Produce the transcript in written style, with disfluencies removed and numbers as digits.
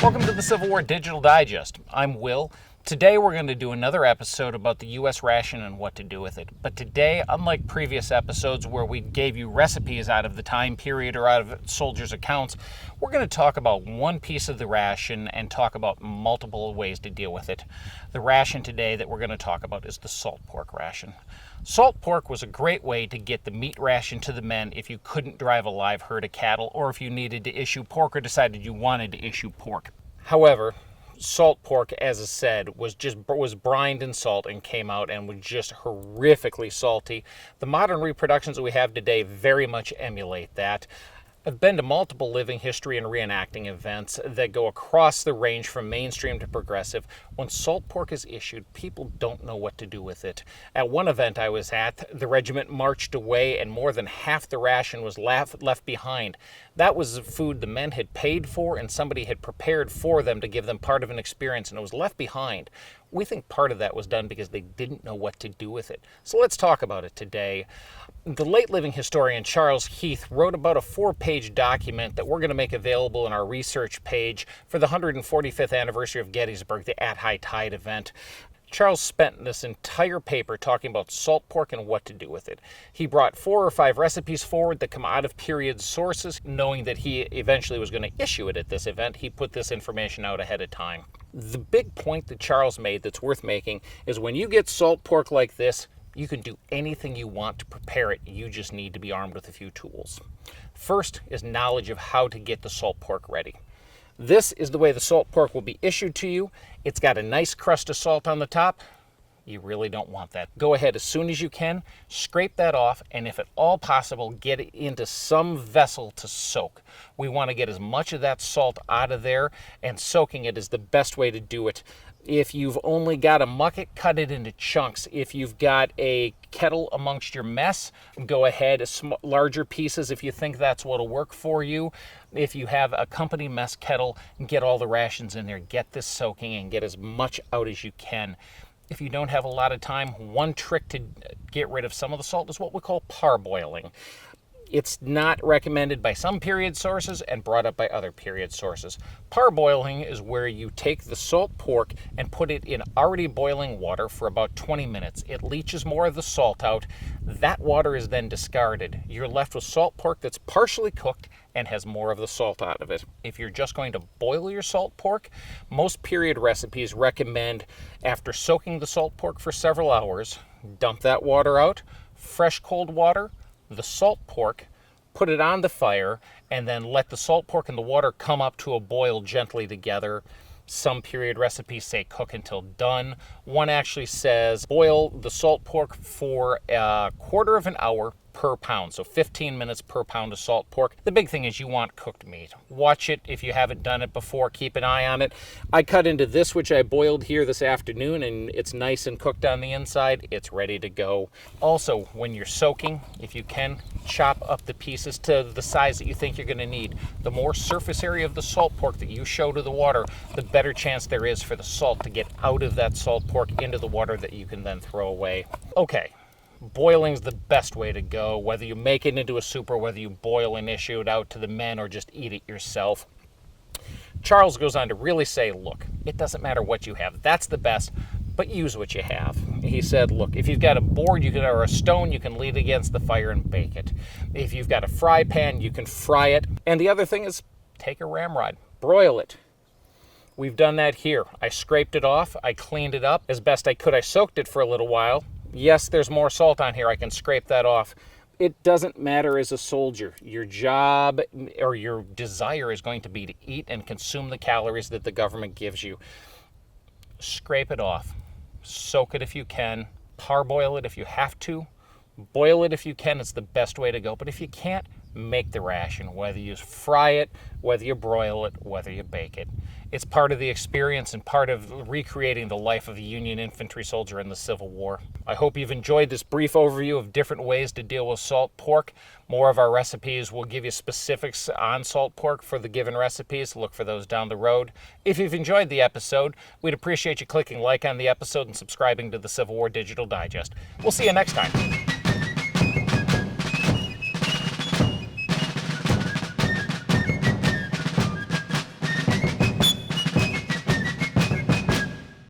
Welcome to the Civil War Digital Digest. I'm Will. Today we're going to do another episode about the U.S. ration and what to do with it. But today, unlike previous episodes where we gave you recipes out of the time period or out of soldiers' accounts, we're going to talk about one piece of the ration and talk about multiple ways to deal with it. The ration today that we're going to talk about is the salt pork ration. Salt pork was a great way to get the meat ration to the men if you couldn't drive a live herd of cattle or if you needed to issue pork or decided you wanted to issue pork. However, salt pork, as I said, was brined in salt and came out and was just horrifically salty. The modern reproductions that we have today very much emulate that. I've been to multiple living history and reenacting events that go across the range from mainstream to progressive. When salt pork is issued, people don't know what to do with it. At one event I was at, the regiment marched away and more than half the ration was left behind. That was food the men had paid for and somebody had prepared for them to give them part of an experience, and it was left behind. We think part of that was done because they didn't know what to do with it. So let's talk about it today. The late living historian Charles Heath wrote about a 4-page document that we're going to make available in our research page for the 145th anniversary of Gettysburg, the At High Tide event. Charles spent this entire paper talking about salt pork and what to do with it. He brought 4 or 5 recipes forward that come out of period sources. Knowing that he eventually was going to issue it at this event, he put this information out ahead of time. The big point that Charles made that's worth making is when you get salt pork like this, you can do anything you want to prepare it. You just need to be armed with a few tools. First is knowledge of how to get the salt pork ready. This is the way the salt pork will be issued to you. It's got a nice crust of salt on the top. You really don't want that. Go ahead as soon as you can, scrape that off, and if at all possible, get it into some vessel to soak. We want to get as much of that salt out of there, and soaking it is the best way to do it. If you've only got a mucket, cut it into chunks. If you've got a kettle amongst your mess, go ahead, larger pieces if you think that's what'll work for you. If you have a company mess kettle, get all the rations in there, get this soaking and get as much out as you can. If you don't have a lot of time, one trick to get rid of some of the salt is what we call parboiling. It's not recommended by some period sources and brought up by other period sources. Parboiling is where you take the salt pork and put it in already boiling water for about 20 minutes. It leaches more of the salt out. That water is then discarded. You're left with salt pork that's partially cooked and has more of the salt out of it. If you're just going to boil your salt pork, most period recipes recommend after soaking the salt pork for several hours, dump that water out, fresh cold water, the salt pork, put it on the fire, and then let the salt pork and the water come up to a boil gently together. Some period recipes say cook until done. One actually says boil the salt pork for a quarter of an hour per pound, so 15 minutes per pound of salt pork. The big thing is you want cooked meat. Watch it if you haven't done it before. Keep an eye on it. I cut into this, which I boiled here this afternoon, and it's nice and cooked on the inside. It's ready to go. Also, when you're soaking, if you can, chop up the pieces to the size that you think you're going to need. The more surface area of the salt pork that you show to the water, the better chance there is for the salt to get out of that salt pork into the water that you can then throw away. Okay. Boiling's the best way to go, whether you make it into a soup or whether you boil and issue it out to the men or just eat it yourself. Charles goes on to really say, look, it doesn't matter what you have. That's the best, but use what you have. He said, look, if you've got a board or a stone, you can lean against the fire and bake it. If you've got a fry pan, you can fry it. And the other thing is take a ramrod, broil it. We've done that here. I scraped it off. I cleaned it up as best I could. I soaked it for a little while. Yes, there's more salt on here. I can scrape that off. It doesn't matter as a soldier. Your job or your desire is going to be to eat and consume the calories that the government gives you. Scrape it off. Soak it if you can. Parboil it if you have to. Boil it if you can. It's the best way to go. But if you can't, make the ration, whether you fry it, whether you broil it, whether you bake it. It's part of the experience and part of recreating the life of a Union infantry soldier in the Civil War. I hope you've enjoyed this brief overview of different ways to deal with salt pork. More of our recipes will give you specifics on salt pork for the given recipes. Look for those down the road. If you've enjoyed the episode, we'd appreciate you clicking like on the episode and subscribing to the Civil War Digital Digest. We'll see you next time.